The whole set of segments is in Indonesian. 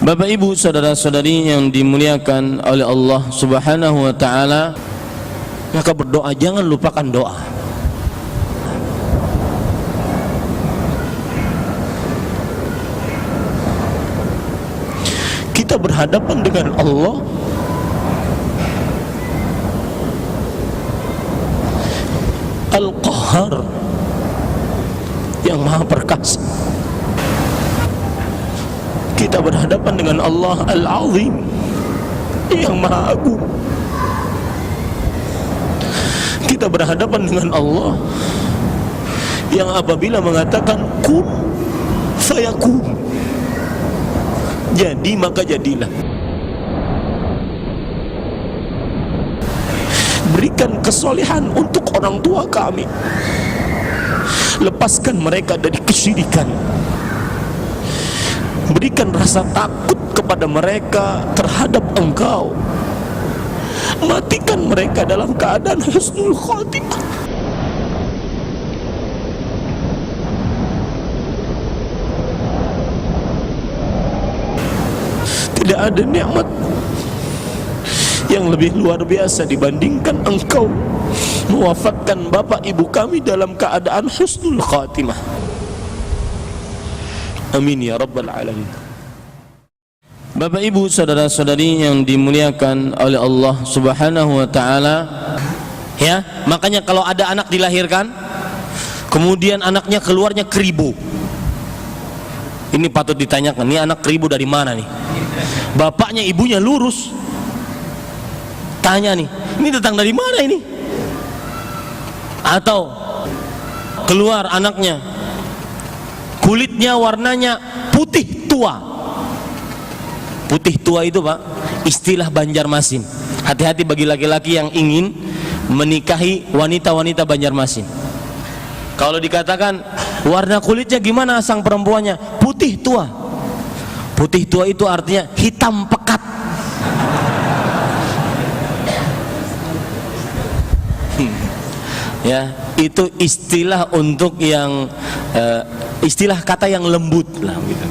Bapak Ibu saudara-saudari yang dimuliakan oleh Allah Subhanahu wa taala, maka berdoa jangan lupakan doa. Kita berhadapan dengan Allah Al-Qahhar yang Maha Perkasa. Kita berhadapan dengan Allah Al-Azim yang Maha Agung. Kita berhadapan dengan Allah yang apabila mengatakan kun fayakun, jadi maka jadilah. Berikan kesolehan untuk orang tua kami, lepaskan mereka dari kesyirikan, berikan rasa takut kepada mereka terhadap Engkau, matikan mereka dalam keadaan husnul khatimah. Tidak ada nikmat yang lebih luar biasa dibandingkan Engkau mewafatkan bapak ibu kami dalam keadaan husnul khatimah. Amin ya rabbal alamin. Bapak Ibu saudara-saudari yang dimuliakan oleh Allah Subhanahu wa taala, ya, makanya kalau ada anak dilahirkan kemudian anaknya keluarnya keribu, ini patut ditanyakan, ini anak keribu dari mana nih? Bapaknya ibunya lurus, tanya nih, ini datang dari mana ini? Atau keluar anaknya kulitnya warnanya putih tua. Putih tua itu Pak, istilah Banjarmasin. Hati-hati bagi laki-laki yang ingin menikahi wanita-wanita Banjarmasin. Kalau dikatakan warna kulitnya gimana sang perempuannya? Putih tua. Putih tua itu artinya hitam pekat. Ya, itu istilah untuk yang istilah kata yang lembut lah gitu.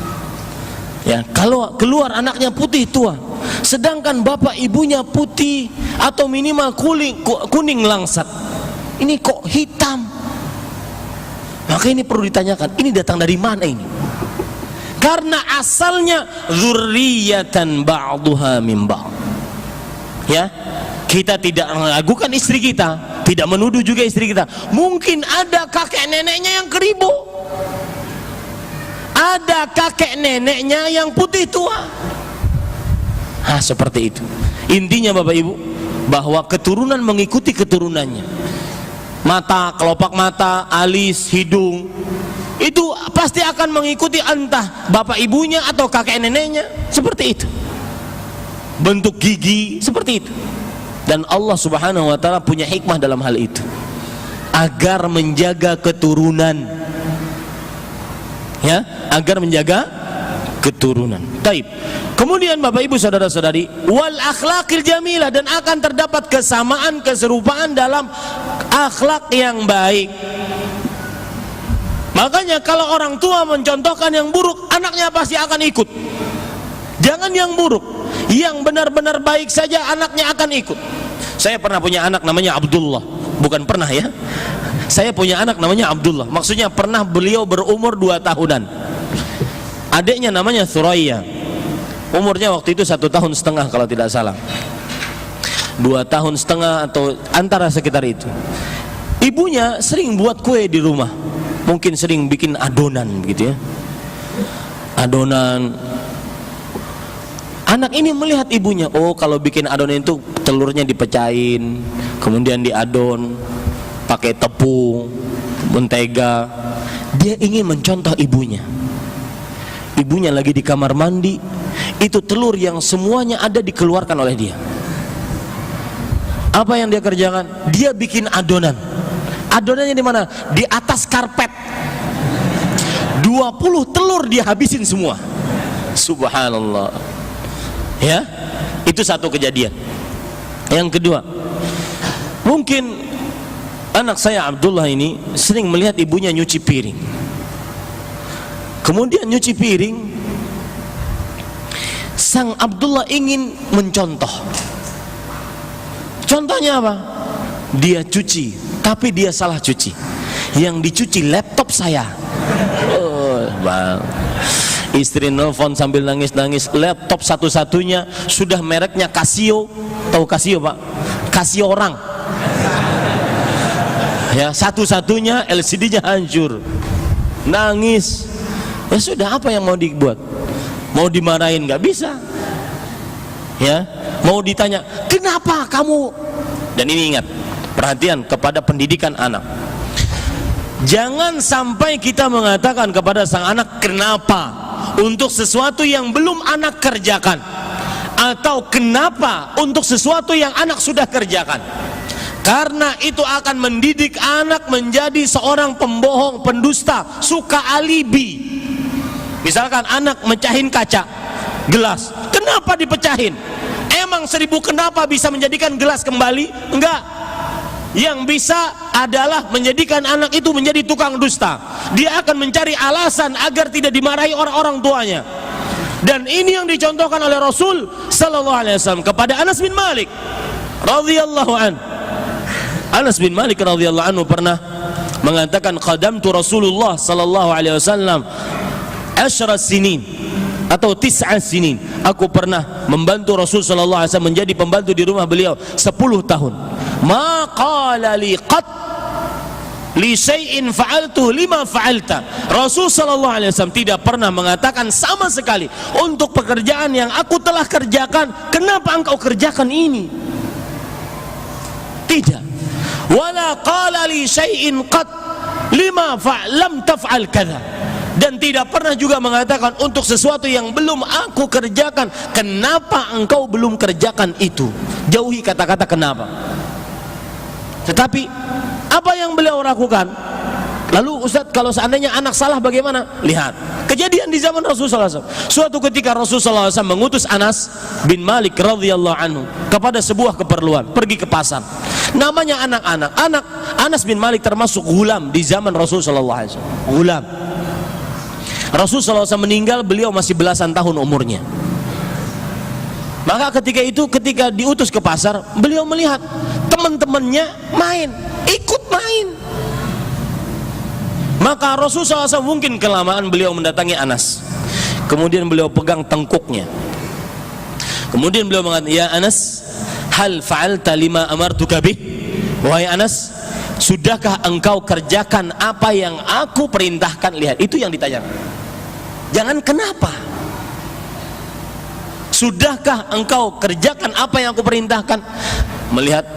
Ya, kalau keluar anaknya putih tua, sedangkan bapak ibunya putih atau minimal kuning langsat, ini kok hitam? Maka ini perlu ditanyakan, ini datang dari mana ini? Karena asalnya dzurriyyatan ba'duha min ba'd. Ya, kita tidak meragukan istri kita, tidak menuduh juga istri kita. Mungkin ada kakek neneknya yang keribu, ada kakek neneknya yang putih tua. Seperti itu. Intinya Bapak Ibu, bahwa keturunan mengikuti keturunannya. Mata, kelopak mata, alis, hidung, itu pasti akan mengikuti entah bapak ibunya atau kakek neneknya. Seperti itu. Bentuk gigi, seperti itu. Dan Allah Subhanahu wa ta'ala punya hikmah dalam hal itu, agar menjaga keturunan, ya, agar menjaga keturunan. Taib. Kemudian Bapak Ibu saudara-saudari, wal akhlaqil jamilah, dan akan terdapat kesamaan, keserupaan dalam akhlak yang baik. Makanya kalau orang tua mencontohkan yang buruk, anaknya pasti akan ikut. Jangan yang buruk, yang benar-benar baik saja anaknya akan ikut. Saya pernah punya anak namanya Abdullah, bukan pernah ya, saya punya anak namanya Abdullah, maksudnya pernah beliau berumur 2 tahunan. Adiknya namanya Suraya, umurnya waktu itu 1,5 tahun kalau tidak salah, 2,5 tahun atau antara sekitar itu. Ibunya sering buat kue di rumah, mungkin sering bikin adonan gitu ya, adonan. Anak ini melihat ibunya, oh kalau bikin adonan itu telurnya dipecahin, kemudian diadon pakai tepung, mentega. Dia ingin mencontoh ibunya. Ibunya lagi di kamar mandi, itu telur yang semuanya ada dikeluarkan oleh dia. Apa yang dia kerjakan? Dia bikin adonan. Adonannya di mana? Di atas karpet. 20 telur dia habisin semua. Subhanallah. Ya, itu satu kejadian. Yang kedua, mungkin anak saya Abdullah ini sering melihat ibunya nyuci piring. Kemudian nyuci piring, Sang Abdullah ingin mencontoh. Contohnya apa? Dia cuci, tapi dia salah cuci. Yang dicuci laptop saya. Oh, bang. Istri nelfon sambil nangis-nangis. Laptop satu-satunya sudah mereknya Casio. Tahu Casio, Pak? Casio orang. Ya, satu-satunya LCD-nya hancur. Nangis. Ya sudah, apa yang mau dibuat? Mau dimarahin nggak bisa. Ya, mau ditanya, "Kenapa kamu?" Dan ini ingat, perhatian kepada pendidikan anak. Jangan sampai kita mengatakan kepada sang anak kenapa untuk sesuatu yang belum anak kerjakan, atau kenapa untuk sesuatu yang anak sudah kerjakan. Karena itu akan mendidik anak menjadi seorang pembohong, pendusta, suka alibi. Misalkan anak mecahin kaca gelas, kenapa dipecahin? Emang 1000 kenapa bisa menjadikan gelas kembali? Enggak. Yang bisa adalah menjadikan anak itu menjadi tukang dusta. Dia akan mencari alasan agar tidak dimarahi orang-orang tuanya. Dan ini yang dicontohkan oleh Rasul sallallahu alaihi wasallam kepada Anas bin Malik radhiyallahu an. Anas bin Malik radhiyallahu anhu pernah mengatakan, qadamtu Rasulullah sallallahu alaihi wasallam 10 sinin atau 9 sinin. Aku pernah membantu Rasul sallallahu alaihi wasallam menjadi pembantu di rumah beliau 10 tahun. Ma qala li qat li syai'in fa'altu lima fa'alta. Rasul sallallahu alaihi wasallam tidak pernah mengatakan sama sekali untuk pekerjaan yang aku telah kerjakan, kenapa engkau kerjakan ini? Tidak. Wala qala li syai'in qat lima lam taf'al kadza. Dan tidak pernah juga mengatakan untuk sesuatu yang belum aku kerjakan, kenapa engkau belum kerjakan itu? Jauhi kata-kata kenapa. Tetapi apa yang beliau lakukan? Lalu Ustaz, kalau seandainya anak salah bagaimana? Lihat kejadian di zaman Rasulullah SAW. Suatu ketika Rasulullah SAW mengutus Anas bin Malik radhiyallahu anhu kepada sebuah keperluan, pergi ke pasar. Namanya anak-anak. Anas bin Malik termasuk gulam di zaman Rasulullah SAW. Gulam. Rasulullah SAW meninggal, beliau masih belasan tahun umurnya. Maka ketika diutus ke pasar, beliau melihat teman-temannya main, ikut main. Maka Rasulullah SAW mungkin kelamaan beliau mendatangi Anas. Kemudian beliau pegang tengkuknya. Kemudian beliau mengatakan, "Ya Anas, hal fa'alta lima amartuka bih?" Wahai Anas, sudahkah engkau kerjakan apa yang aku perintahkan? Lihat, itu yang ditanya. Jangan kenapa. Sudahkah engkau kerjakan apa yang aku perintahkan? Melihat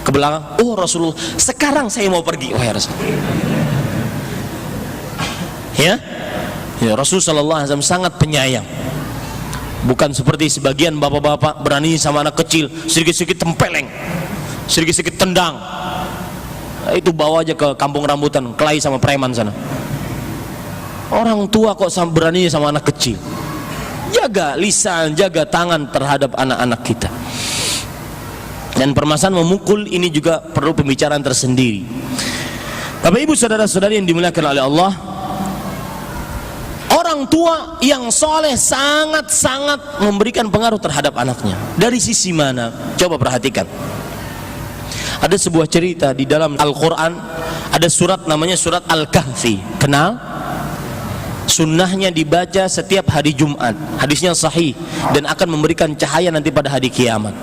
ke belakang, oh Rasulullah, sekarang saya mau pergi. Wahai Rasulullah. Ya, Rasul sallallahu alaihi wasallam sangat penyayang. Bukan seperti sebagian bapak-bapak berani sama anak kecil, sedikit-sedikit tempeleng, sedikit-sedikit tendang. Itu bawa aja ke kampung rambutan, kelahi sama preman sana. Orang tua kok berani sama anak kecil. Jaga lisan, jaga tangan terhadap anak-anak kita. Dan permasalahan memukul ini juga perlu pembicaraan tersendiri. Bapak Ibu saudara-saudari yang dimuliakan oleh Allah, orang tua yang soleh sangat-sangat memberikan pengaruh terhadap anaknya. Dari sisi mana? Coba perhatikan. Ada sebuah cerita di dalam Al-Quran. Ada surat namanya surat Al-Kahfi. Kenal? Sunnahnya dibaca setiap hari Jumat. Hadisnya sahih dan akan memberikan cahaya nanti pada hari kiamat.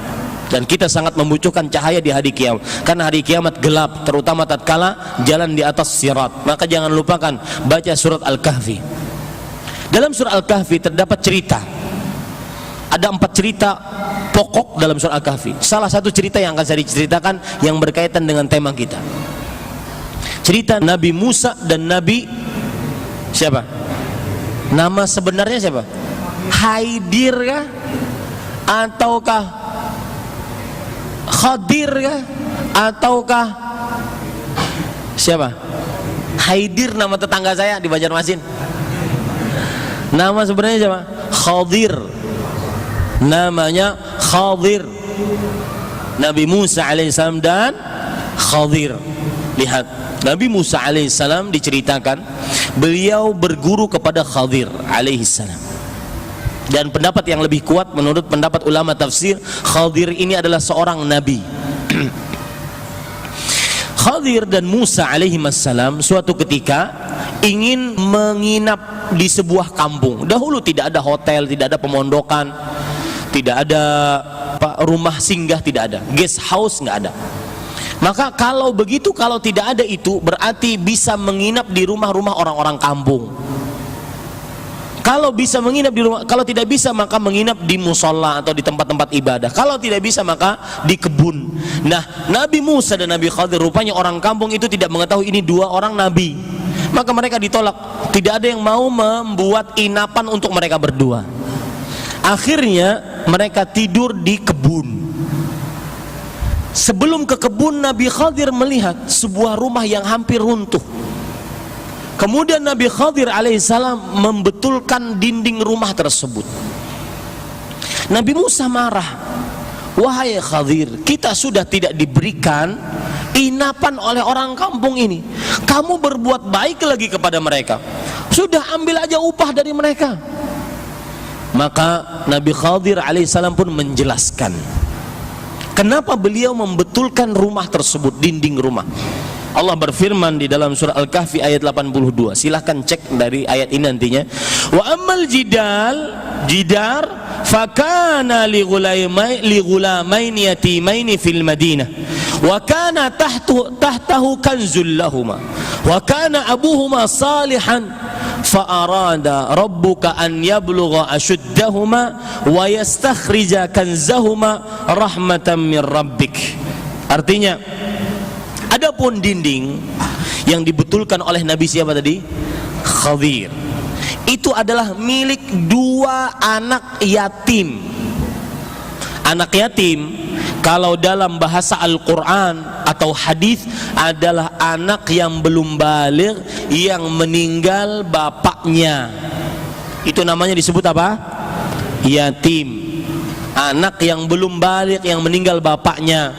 Dan kita sangat membutuhkan cahaya di hari kiamat, karena hari kiamat gelap, terutama tatkala jalan di atas sirat. Maka jangan lupakan baca surat Al-Kahfi. Dalam surah Al-Kahfi terdapat cerita. Ada 4 cerita pokok dalam surah Al-Kahfi. Salah satu cerita yang akan saya ceritakan yang berkaitan dengan tema kita. Cerita Nabi Musa dan Nabi siapa? Nama sebenarnya siapa? Haidir kah? Ataukah Khadir kah? Ataukah siapa? Haidir nama tetangga saya di Banjarmasin. Nama sebenarnya siapa? Khadir. Namanya Khadir. Nabi Musa alaihissalam dan Khadir. Lihat, Nabi Musa alaihissalam diceritakan beliau berguru kepada Khadir alaihissalam. Dan pendapat yang lebih kuat menurut pendapat ulama tafsir, Khadir ini adalah seorang nabi. Khadir dan Musa alaihissalam suatu ketika ingin menginap di sebuah kampung. Dahulu tidak ada hotel, tidak ada pemondokan, tidak ada rumah singgah, tidak ada guest house, nggak ada. Maka kalau begitu, kalau tidak ada itu, berarti bisa menginap di rumah-rumah orang-orang kampung. Kalau bisa menginap di rumah, kalau tidak bisa maka menginap di musola atau di tempat-tempat ibadah. Kalau tidak bisa maka di kebun. Nah, Nabi Musa dan Nabi Khadir rupanya orang kampung itu tidak mengetahui ini dua orang nabi. Maka mereka ditolak. Tidak ada yang mau membuat inapan untuk mereka berdua. Akhirnya mereka tidur di kebun. Sebelum ke kebun, Nabi Khadir melihat sebuah rumah yang hampir runtuh. Kemudian Nabi Khadir alaihissalam membetulkan dinding rumah tersebut. Nabi Musa marah. Wahai Khadir, kita sudah tidak diberikan inapan oleh orang kampung ini. Kamu berbuat baik lagi kepada mereka. Sudah ambil aja upah dari mereka. Maka Nabi Khadir alaihissalam pun menjelaskan kenapa beliau membetulkan rumah tersebut, dinding rumah. Allah berfirman di dalam surah Al-Kahfi ayat 82. Silahkan cek dari ayat ini nantinya. Wa ammal jidar fakana li ghulamaini yatimaini fil Madinah wa kana tahtahu kanzul lahumā wa kana abuhuma salihan fa arada rabbuka an yablugha ashuddahuma wa yastakhrija kanzahuma rahmatan min rabbik. Artinya, adapun dinding yang dibetulkan oleh Nabi siapa tadi? Khadir. Itu adalah milik dua anak yatim. Anak yatim kalau dalam bahasa Al-Quran atau hadis adalah anak yang belum baligh yang meninggal bapaknya. Itu namanya disebut apa? Yatim. Anak yang belum baligh yang meninggal bapaknya.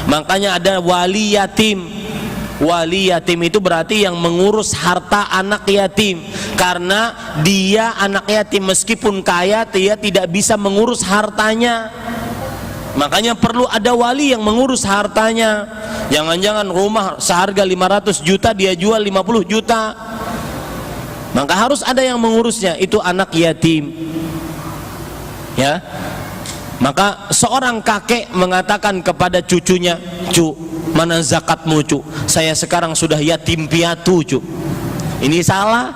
Makanya ada wali yatim. Wali yatim itu berarti yang mengurus harta anak yatim. Karena dia anak yatim, meskipun kaya dia tidak bisa mengurus hartanya. Makanya perlu ada wali yang mengurus hartanya. Jangan-jangan rumah seharga 500 juta dia jual 50 juta. Maka harus ada yang mengurusnya. Itu anak yatim. Ya. Maka seorang kakek mengatakan kepada cucunya, "Cu, mana zakatmu, cu? Saya sekarang sudah yatim piatu, cu." Ini salah.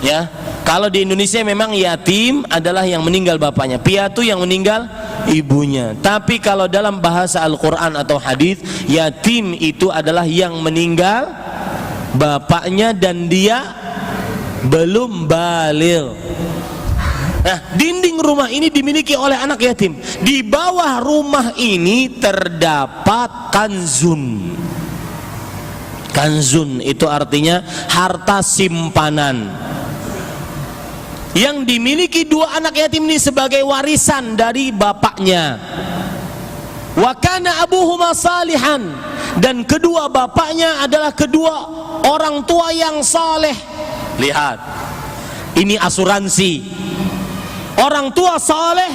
Ya. Kalau di Indonesia memang yatim adalah yang meninggal bapaknya, piatu yang meninggal ibunya. Tapi kalau dalam bahasa Al-Quran atau hadis, yatim itu adalah yang meninggal bapaknya dan dia belum baligh. Nah, dinding rumah ini dimiliki oleh anak yatim. Di bawah rumah ini terdapat kanzun. Kanzun itu artinya harta simpanan yang dimiliki dua anak yatim ini sebagai warisan dari bapaknya. Wa kana abuhuma salihan, dan kedua bapaknya adalah kedua orang tua yang saleh. Lihat, ini asuransi. Orang tua saleh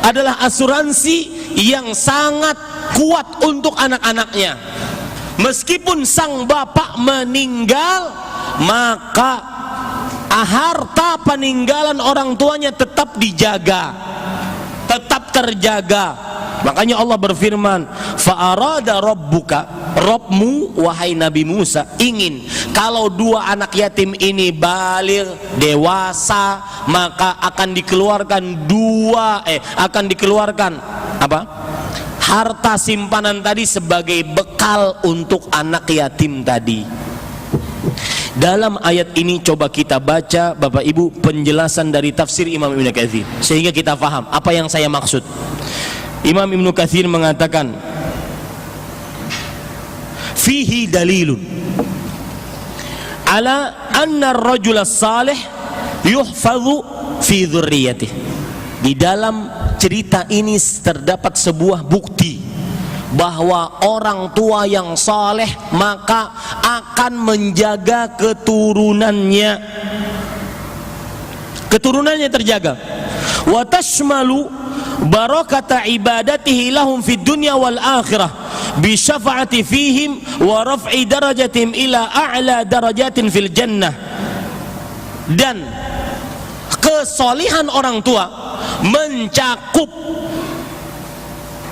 adalah asuransi yang sangat kuat untuk anak-anaknya. Meskipun sang bapak meninggal, maka harta peninggalan orang tuanya tetap dijaga, tetap terjaga. Makanya Allah berfirman, fa'arada rabbuka, Rabbmu wahai Nabi Musa ingin kalau dua anak yatim ini baligh dewasa, maka akan dikeluarkan apa? Harta simpanan tadi sebagai bekal untuk anak yatim tadi. Dalam ayat ini coba kita baca Bapak Ibu penjelasan dari tafsir Imam Ibnu Katsir sehingga kita paham apa yang saya maksud. Imam Ibnu Katsir mengatakan, fihi dalilun ala anna ar-rajul as-salih yuhfadhu fi dzurriyyatihi. Di dalam cerita ini terdapat sebuah bukti bahwa orang tua yang saleh maka akan menjaga keturunannya. keturunannya terjaga. Wa tashmalu barakata ibadatihi lahum fid dunya wal akhirah bi syafa'ati fihim wa raf'i darajatihim ila a'la darajatin fil jannah. Dan kesolihan orang tua mencakup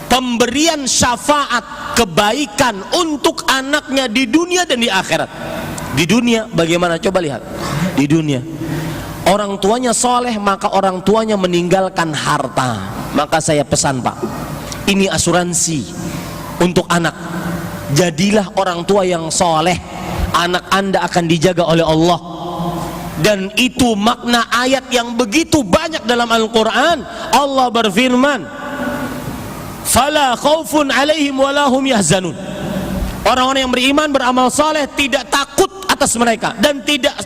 pemberian syafaat kebaikan untuk anaknya di dunia dan di akhirat. Di dunia bagaimana? Coba lihat. Di dunia orang tuanya soleh, maka orang tuanya meninggalkan harta. Maka saya pesan Pak, ini asuransi untuk anak. Jadilah orang tua yang soleh, anak Anda akan dijaga oleh Allah. Dan itu makna ayat yang begitu banyak dalam Al-Quran. Allah berfirman, fala khaufun alaihim walahum yahzanun. Orang-orang yang beriman, beramal saleh, tidak takut atas mereka dan tidak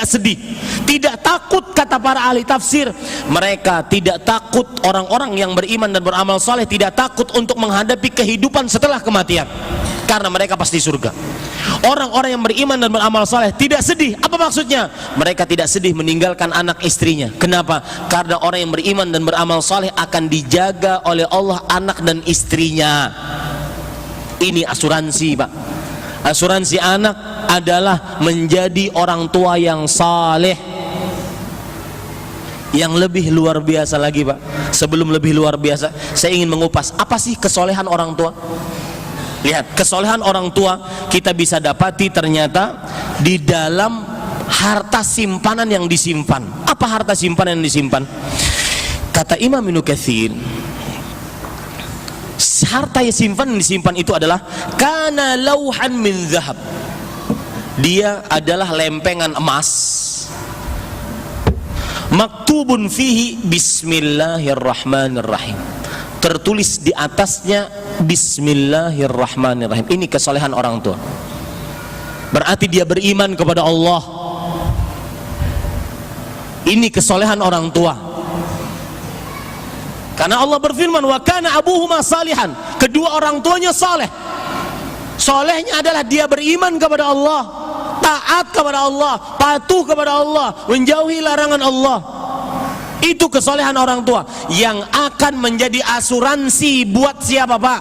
sedih, tidak takut. Kata para ahli tafsir, mereka tidak takut. Orang-orang yang beriman dan beramal saleh tidak takut untuk menghadapi kehidupan setelah kematian, karena mereka pasti surga. Orang-orang yang beriman dan beramal saleh tidak sedih. Apa maksudnya? Mereka tidak sedih meninggalkan anak istrinya. Kenapa? Karena orang yang beriman dan beramal saleh akan dijaga oleh Allah anak dan istrinya. Ini asuransi Pak. Asuransi anak adalah menjadi orang tua yang saleh. Yang lebih luar biasa lagi Pak, sebelum lebih luar biasa, saya ingin mengupas apa sih kesolehan orang tua. Lihat, kesolehan orang tua kita bisa dapati ternyata di dalam harta simpanan yang disimpan. Apa harta simpanan yang disimpan? Kata Imam Ibnu Katsir, harta yang disimpan itu adalah kana lauhan min zahab. Dia adalah lempengan emas, maktubun fihi bismillahirrahmanirrahim, tertulis di atasnya bismillahirrahmanirrahim. Ini kesolehan orang tua. Berarti dia beriman kepada Allah. Ini kesolehan orang tua. Karena Allah berfirman, wa kana abuhuma salihan. Kedua orang tuanya saleh. Solehnya adalah dia beriman kepada Allah, taat kepada Allah, patuh kepada Allah, menjauhi larangan Allah. Itu kesolehan orang tua yang akan menjadi asuransi buat siapa Pak?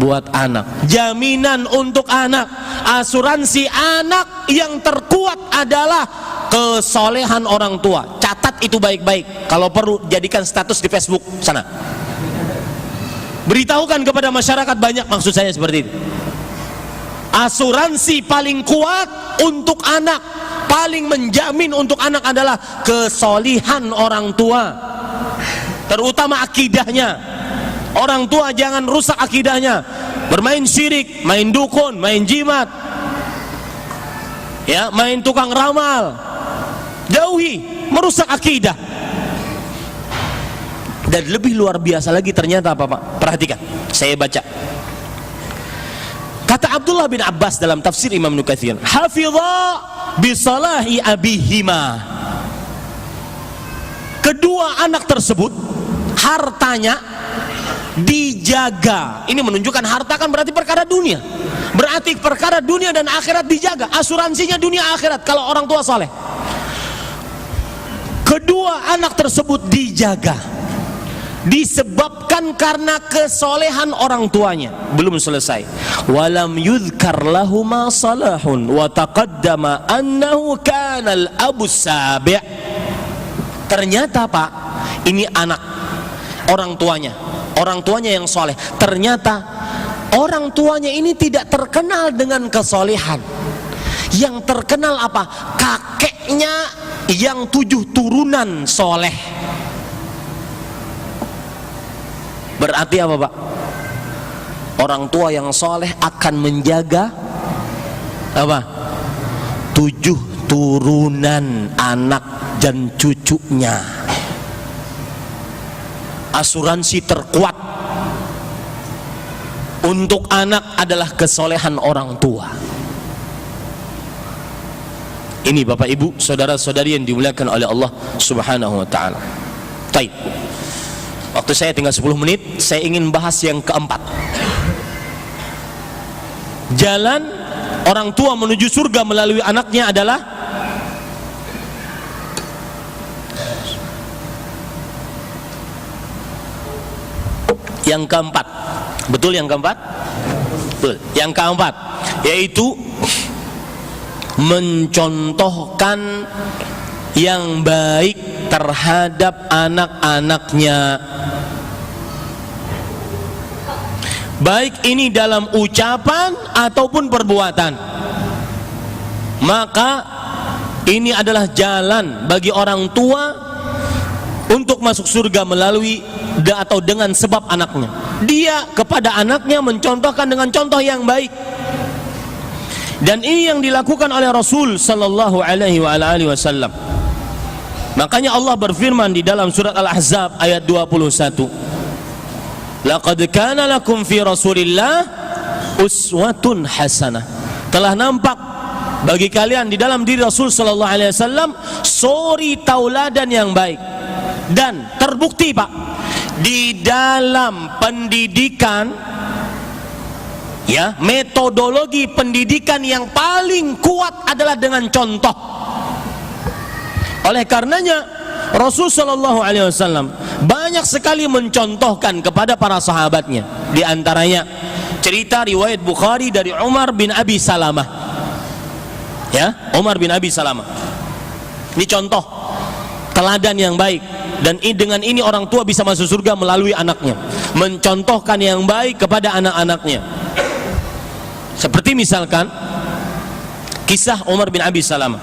Buat anak. Jaminan untuk anak. Asuransi anak yang terkuat adalah kesolehan orang tua. Catat itu baik-baik. Kalau perlu jadikan status di Facebook sana. Beritahukan kepada masyarakat banyak, maksud saya seperti itu. Asuransi paling kuat untuk anak, paling menjamin untuk anak adalah kesolihan orang tua, terutama akidahnya. Orang tua jangan rusak akidahnya, bermain syirik, main dukun, main jimat, ya, main tukang ramal. Jauhi, merusak akidah. Dan lebih luar biasa lagi ternyata apa Pak? Perhatikan, saya baca. Kata Abdullah bin Abbas dalam tafsir Imam Ibnu Katsir, hafidha bisalahi abihima. Kedua anak tersebut hartanya dijaga. Ini menunjukkan harta kan berarti perkara dunia. Berarti perkara dunia dan akhirat dijaga. Asuransinya dunia akhirat kalau orang tua soleh. Kedua anak tersebut dijaga disebabkan karena kesolehan orang tuanya. Belum selesai, walam yudhkar lahuma salahun wa taqaddama annahu kana al-abu sabi'. Ternyata Pak, ini anak orang tuanya yang soleh. Ternyata orang tuanya ini tidak terkenal dengan kesolehan. Yang terkenal apa? Kakeknya yang 7 turunan soleh. Berarti apa Pak? Orang tua yang soleh akan menjaga apa? 7 turunan anak dan cucunya. Asuransi terkuat untuk anak adalah kesolehan orang tua. Ini Bapak Ibu, saudara-saudari yang dimuliakan oleh Allah Subhanahu wa taala. Baik. Waktu saya tinggal 10 menit, saya ingin bahas yang keempat. Jalan orang tua menuju surga melalui anaknya adalah Yang keempat, betul yang keempat? Betul. Yang keempat yaitu mencontohkan yang baik terhadap anak-anaknya, baik ini dalam ucapan ataupun perbuatan. Maka ini adalah jalan bagi orang tua untuk masuk surga melalui atau dengan sebab anaknya. Dia kepada anaknya mencontohkan dengan contoh yang baik. Dan ini yang dilakukan oleh Rasul sallallahu alaihi wasallam. Makanya Allah berfirman di dalam surat Al-Ahzab ayat 21. Laqad kana lakum fi Rasulillah uswatun hasanah. Telah nampak bagi kalian di dalam diri Rasul sallallahu alaihi wasallam suri tauladan yang baik. Dan terbukti Pak, di dalam pendidikan, ya, metodologi pendidikan yang paling kuat adalah dengan contoh. Oleh karenanya Rasul sallallahu alaihi wasallam banyak sekali mencontohkan kepada para sahabatnya. Di antaranya cerita riwayat Bukhari dari Umar bin Abi Salamah. Ya, Umar bin Abi Salamah. Ini contoh teladan yang baik, dan dengan ini orang tua bisa masuk surga melalui anaknya, mencontohkan yang baik kepada anak-anaknya. Seperti misalkan kisah Umar bin Abi Salamah.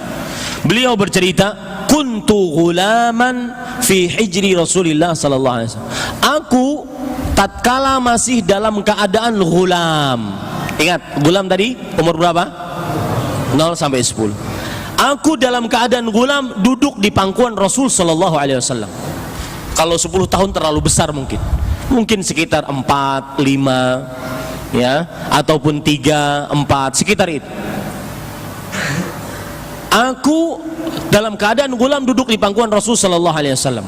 Beliau bercerita, kuntu ghulaman fi hijri Rasulillah sallallahu alaihi wasallam. Aku tatkala masih dalam keadaan ghulam. Ingat, ghulam tadi umur berapa? 0 sampai 10. Aku dalam keadaan ghulam duduk di pangkuan Rasul sallallahu alaihi wasallam. Kalau 10 tahun terlalu besar mungkin. Mungkin sekitar 4, 5, ya, ataupun 3, 4, sekitar itu. Aku dalam keadaan gulam duduk di pangkuan Rasul sallallahu alaihi wasallam.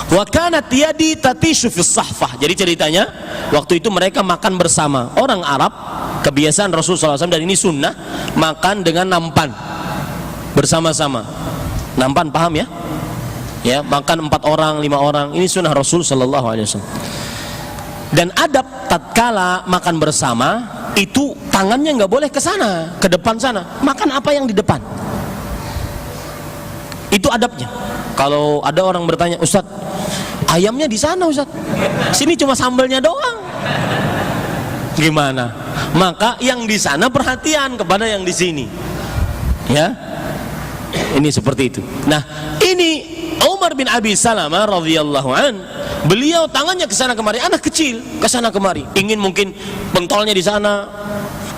Wa kanat yadi tatishu fis sahfah. Jadi ceritanya waktu itu mereka makan bersama. Orang Arab, kebiasaan Rasul sallallahu alaihi wasallam, dan ini sunnah, makan dengan nampan bersama-sama. Nampan, paham ya? Ya, makan 4 orang, 5 orang. Ini sunnah Rasul sallallahu alaihi wasallam. Dan adab tatkala makan bersama itu tangannya nggak boleh ke sana, ke depan sana. Makan apa yang di depan. Itu adabnya. Kalau ada orang bertanya, Ustaz, ayamnya di sana Ustaz, sini cuma sambalnya doang, gimana? Maka yang di sana perhatian kepada yang di sini, ya. Ini seperti itu. Nah, ini Umar bin Abi Salamah radhiyallahu an, beliau tangannya ke sana kemari, anak kecil ke sana kemari, ingin mungkin bentolnya di sana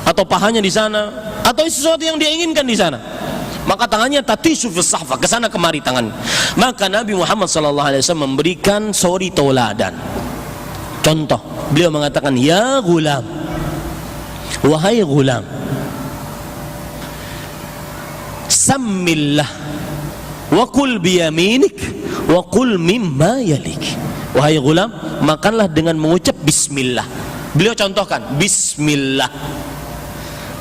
atau pahanya di sana atau sesuatu yang dia inginkan di sana. Maka tangannya tatishu fis sahfa, ke sana kemari tangan. Maka Nabi Muhammad sallallahu alaihi wasallam memberikan suri tauladan. Contoh, beliau mengatakan, ya gulam, wahai gulam, sammillah wa kul biyaminik wa kul mimma yalik. Wahai gulam, makanlah dengan mengucap bismillah. Beliau contohkan bismillah.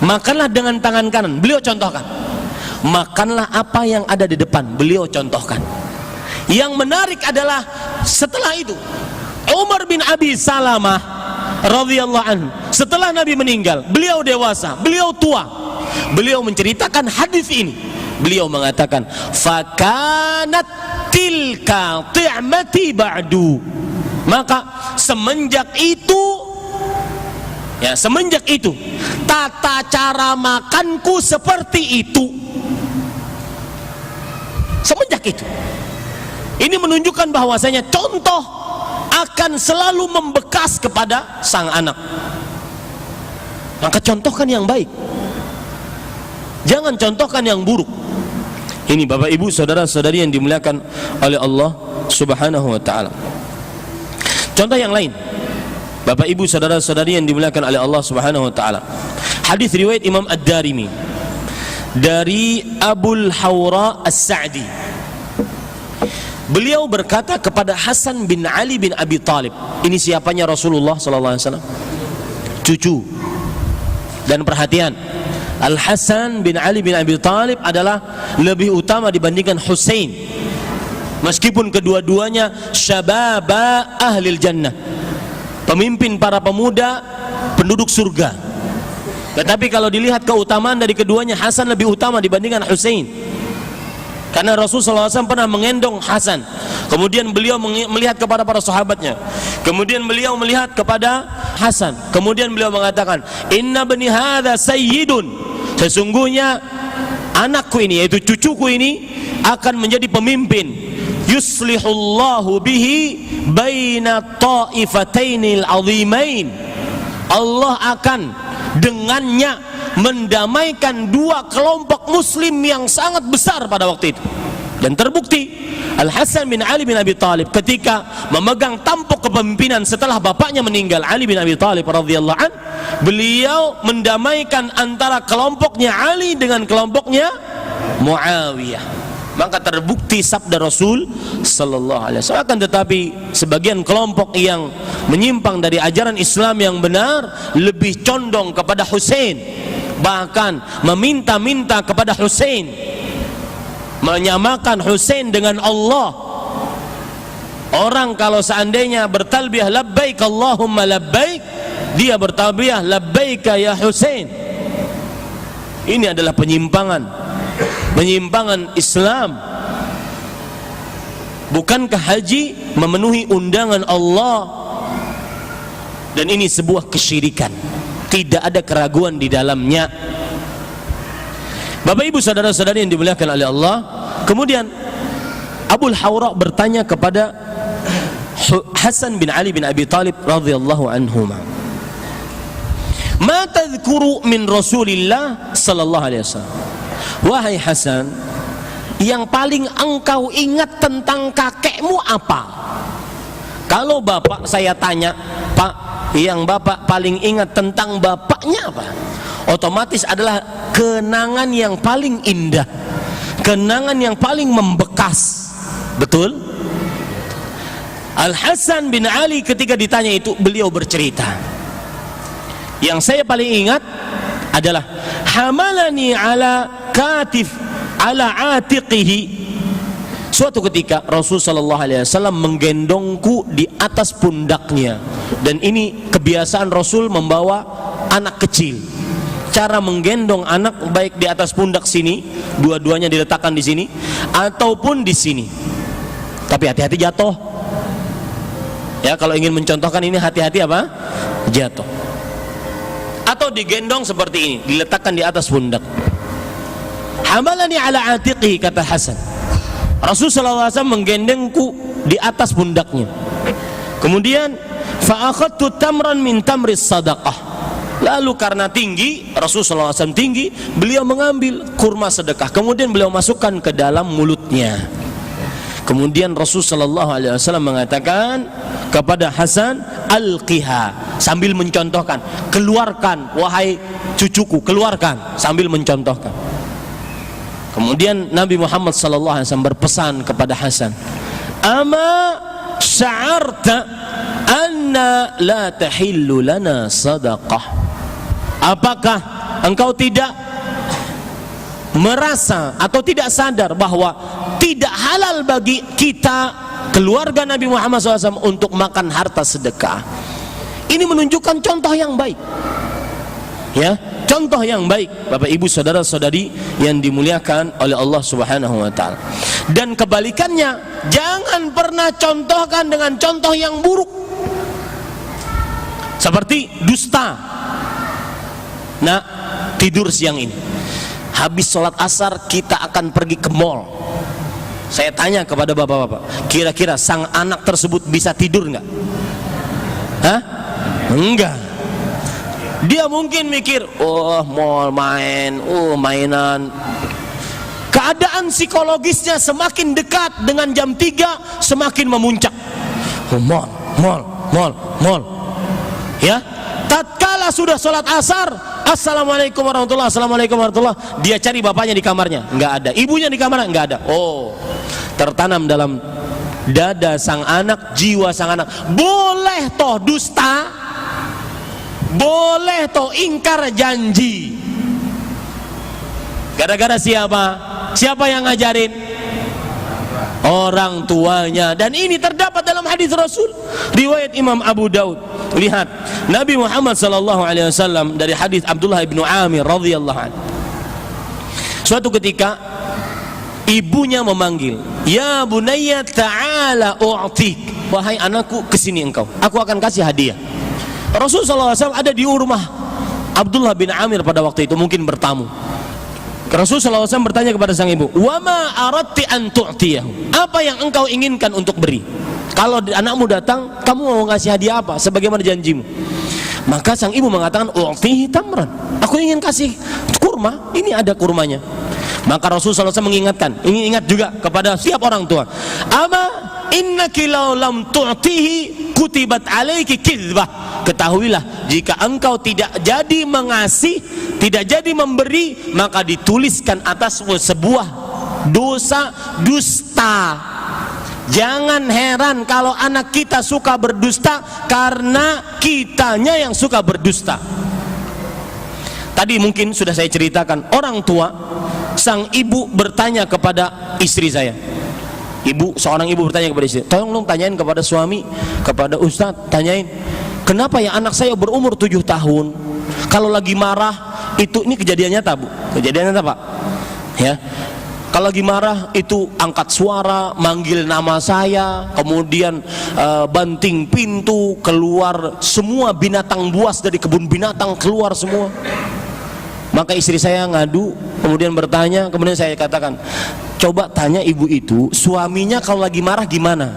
Makanlah dengan tangan kanan. Beliau contohkan. Makanlah apa yang ada di depan. Beliau contohkan. Yang menarik adalah setelah itu Umar bin Abi Salamah radhiyallahu anhu, setelah Nabi meninggal, beliau dewasa, beliau tua, beliau menceritakan hadis ini. Beliau mengatakan, fakanat tilka ti'mati ba'du. Maka semenjak itu, ya, semenjak itu tata cara makanku seperti itu. Semenjak itu, ini menunjukkan bahwasanya contoh akan selalu membekas kepada sang anak. Maka contohkan yang baik, jangan contohkan yang buruk. Ini Bapak Ibu saudara-saudari yang dimuliakan oleh Allah Subhanahu wa taala. Contoh yang lain, Bapak Ibu saudara-saudari yang dimuliakan oleh Allah Subhanahu wa taala. Hadis riwayat Imam Ad-Darimi dari Abul Hawra As-Sa'di. Beliau berkata kepada Hasan bin Ali bin Abi Thalib. Ini siapanya Rasulullah sallallahu alaihi wasallam? Cucu. Dan perhatian, Al-Hasan bin Ali bin Abi Thalib adalah lebih utama dibandingkan Husain. Meskipun kedua-duanya syababa ahlil jannah, pemimpin para pemuda penduduk surga. Tetapi kalau dilihat keutamaan dari keduanya, Hasan lebih utama dibandingkan Husain. Karena Rasulullah SAW pernah mengendong Hasan, kemudian beliau melihat kepada para sahabatnya, kemudian beliau melihat kepada Hasan, kemudian beliau mengatakan, inna bani hadza sayyidun, sesungguhnya anakku ini, yaitu cucuku ini akan menjadi pemimpin, yuslihullahu bihi baina ta'ifatainil azimain, Allah akan dengannya mendamaikan dua kelompok muslim yang sangat besar pada waktu itu. Dan terbukti Al-Hasan bin Ali bin Abi Thalib ketika memegang tampuk kepemimpinan setelah bapaknya meninggal, Ali bin Abi Thalib radhiyallahu an, beliau mendamaikan antara kelompoknya Ali dengan kelompoknya Muawiyah. Maka terbukti sabda Rasul sallallahu alaihi wasallam. Akan tetapi sebagian kelompok yang menyimpang dari ajaran Islam yang benar lebih condong kepada Husain, bahkan meminta-minta kepada Husain, menyamakan Husain dengan Allah. Orang kalau seandainya bertalbiyah labbaik Allahumma labbaik, dia bertalbiyah labbaika ya Husain. Ini adalah penyimpangan Islam. Bukankah haji memenuhi undangan Allah? Dan ini sebuah kesyirikan, tidak ada keraguan di dalamnya. Bapak ibu saudara-saudari yang dimuliakan oleh Allah, kemudian Abul Hawra bertanya kepada Hasan bin Ali bin Abi Thalib radhiyallahu anhuma, ma tadhkuru min Rasulillah sallallahu alaihi wasallam, wahai Hasan, yang paling engkau ingat tentang kakekmu apa? Kalau bapak saya tanya, Pak, yang bapak paling ingat tentang bapaknya apa? Otomatis adalah kenangan yang paling indah, kenangan yang paling membekas. Betul? Al-Hasan bin Ali ketika ditanya itu, beliau bercerita, yang saya paling ingat adalah hamalani ala katif ala atiqihi. Suatu ketika Rasul sallallahu alaihi wasallam menggendongku di atas pundaknya, dan ini kebiasaan Rasul membawa anak kecil. Cara menggendong anak baik di atas pundak sini, dua-duanya diletakkan di sini, ataupun di sini. Tapi hati-hati jatuh. Ya, kalau ingin mencontohkan ini hati-hati apa? Jatuh. Atau digendong seperti ini, diletakkan di atas pundak. Hamalani ala atiqi, kata Hasan. Rasulullah SAW menggendengku di atas pundaknya. Kemudian fa'akhadtu tamran min tamris sadaqah. Lalu karena tinggi, Rasulullah SAW tinggi, beliau mengambil kurma sedekah. Kemudian beliau masukkan ke dalam mulutnya. Kemudian Rasulullah SAW mengatakan kepada Hasan, alqiha, sambil mencontohkan, keluarkan wahai cucuku, keluarkan, sambil mencontohkan. Kemudian Nabi Muhammad SAW berpesan kepada Hasan, ama sya'arta anna la tahillu lana sadaqah, apakah engkau tidak merasa atau tidak sadar bahwa tidak halal bagi kita, keluarga Nabi Muhammad SAW, untuk makan harta sedekah? Ini menunjukkan contoh yang baik, ya, contoh yang baik, Bapak Ibu saudara-saudari yang dimuliakan oleh Allah Subhanahu wa taala. Dan kebalikannya, jangan pernah contohkan dengan contoh yang buruk, seperti dusta. Nah, tidur siang ini, habis sholat asar kita akan pergi ke mall. Saya tanya kepada bapak-bapak, kira-kira sang anak tersebut bisa tidur nggak? Hah? Enggak. Dia mungkin mikir, oh mall main, oh mainan. Keadaan psikologisnya semakin dekat dengan jam 3 semakin memuncak. Oh, mall. Ya, tatkala sudah sholat asar, assalamualaikum warahmatullahi, assalamualaikum warahmatullahi, dia cari bapaknya di kamarnya, nggak ada. Ibunya di kamarnya, nggak ada. Oh, tertanam dalam dada sang anak, jiwa sang anak, boleh toh dusta, boleh toh ingkar janji. Gara-gara siapa? Siapa yang ngajarin? orang tuanya. Dan ini terdapat dalam hadis Rasul riwayat Imam Abu Daud. Lihat Nabi Muhammad SAW dari hadis Abdullah bin Amir radhiyallahu anhu. Suatu ketika ibunya memanggil, "Ya bunayya ta'ala u'tik." Wahai anakku, kesini engkau, aku akan kasih hadiah. Rasulullah SAW ada di rumah Abdullah bin Amir pada waktu itu, mungkin bertamu. Rasulullah SAW bertanya kepada sang ibu, "Wa ma aradti an tu'tiyahu?" Apa yang engkau inginkan untuk beri? Kalau anakmu datang, kamu mau ngasih hadiah apa sebagaimana janjimu? Maka sang ibu mengatakan, "U'tihi tamran." Aku ingin kasih kurma, ini ada kurmanya. Maka Rasulullah SAW mengingatkan, ingin ingat juga kepada setiap orang tua, "Ama innaki law lam tu'tihi kutibat alaiki kidzbah." Ketahuilah, jika engkau tidak jadi mengasih, tidak jadi memberi, maka dituliskan atasmu sebuah dosa dusta. Jangan heran kalau anak kita suka berdusta, karena kitanya yang suka berdusta. Tadi mungkin sudah saya ceritakan, orang tua, sang ibu bertanya kepada istri saya. Seorang ibu bertanya kepada istri, "Tolong dong tanyain kepada suami, kepada ustadz, tanyain, kenapa ya anak saya berumur 7 tahun, kalau lagi marah itu," ini kejadian nyata Bu, kejadian nyata Pak ya, kalau lagi marah itu angkat suara, manggil nama saya, kemudian banting pintu, keluar semua binatang buas dari kebun binatang, keluar semua. Maka istri saya ngadu, kemudian bertanya, kemudian saya katakan, "Coba tanya ibu itu, suaminya kalau lagi marah gimana?"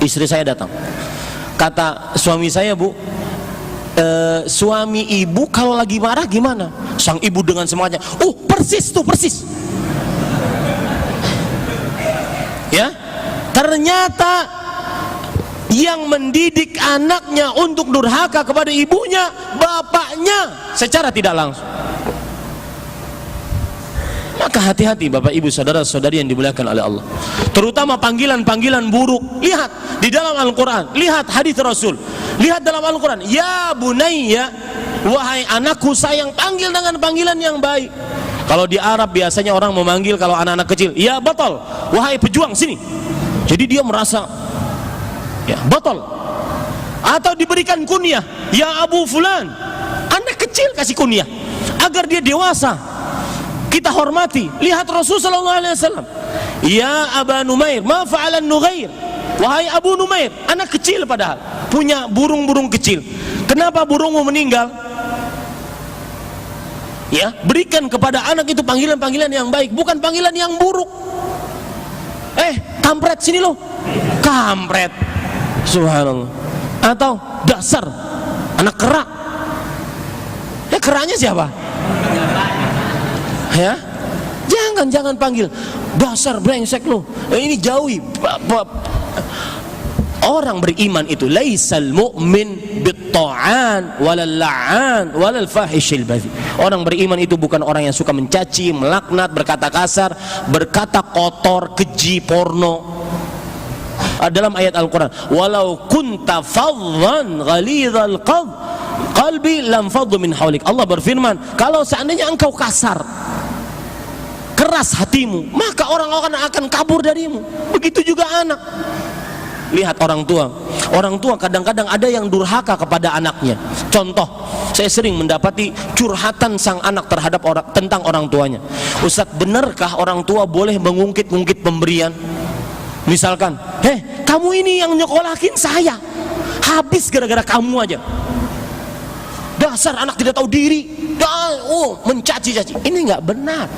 Istri saya datang, kata suami saya, "Bu, suami ibu kalau lagi marah gimana?" Sang ibu dengan semangatnya, persis tuh, persis. Ya, ternyata yang mendidik anaknya untuk durhaka kepada ibunya, bapaknya secara tidak langsung. Maka hati-hati Bapak Ibu saudara-saudari yang dimuliakan oleh Allah, terutama panggilan-panggilan buruk. Lihat di dalam Al-Quran, lihat hadis Rasul, lihat dalam Al-Quran, "Ya bunayya," wahai anakku sayang, panggil dengan panggilan yang baik. Kalau di Arab biasanya orang memanggil kalau anak-anak kecil, "Ya batal," wahai pejuang sini. Jadi dia merasa ya batal. Atau diberikan kunyah, "Ya Abu Fulan." Anak kecil kasih kunyah agar dia dewasa, kita hormati. Lihat Rasulullah SAW, "Ya Aba Numair, ma fa'alan Nughair." Wahai Abu Numair, anak kecil padahal punya burung-burung kecil, "Kenapa burungmu meninggal?" Ya, berikan kepada anak itu panggilan-panggilan yang baik, bukan panggilan yang buruk. Kampret sini lo, kampret, subhanallah. Atau dasar, anak kerak. Keraknya siapa? Ya, jangan panggil dasar brengsek lo. Ini jauhi. Orang beriman itu laisal mu'min bit-ta'an walal la'an walal fahishil badhi. Orang beriman itu bukan orang yang suka mencaci, melaknat, berkata kasar, berkata kotor, keji, porno. Dalam ayat Al-Quran, "Walau kunta fadhan ghalidhal qalbi lam faddu min hawlik." Allah berfirman, kalau seandainya engkau kasar, keras hatimu, maka orang-orang akan kabur darimu. Begitu juga anak. Lihat orang tua kadang-kadang ada yang durhaka kepada anaknya. Contoh, saya sering mendapati curhatan sang anak terhadap tentang orang tuanya. "Ustadz, benarkah orang tua boleh mengungkit-ungkit pemberian? Misalkan, kamu ini yang nyekolahin saya, habis gara-gara kamu aja. Dasar anak tidak tahu diri." Mencaci-caci. Ini nggak benar.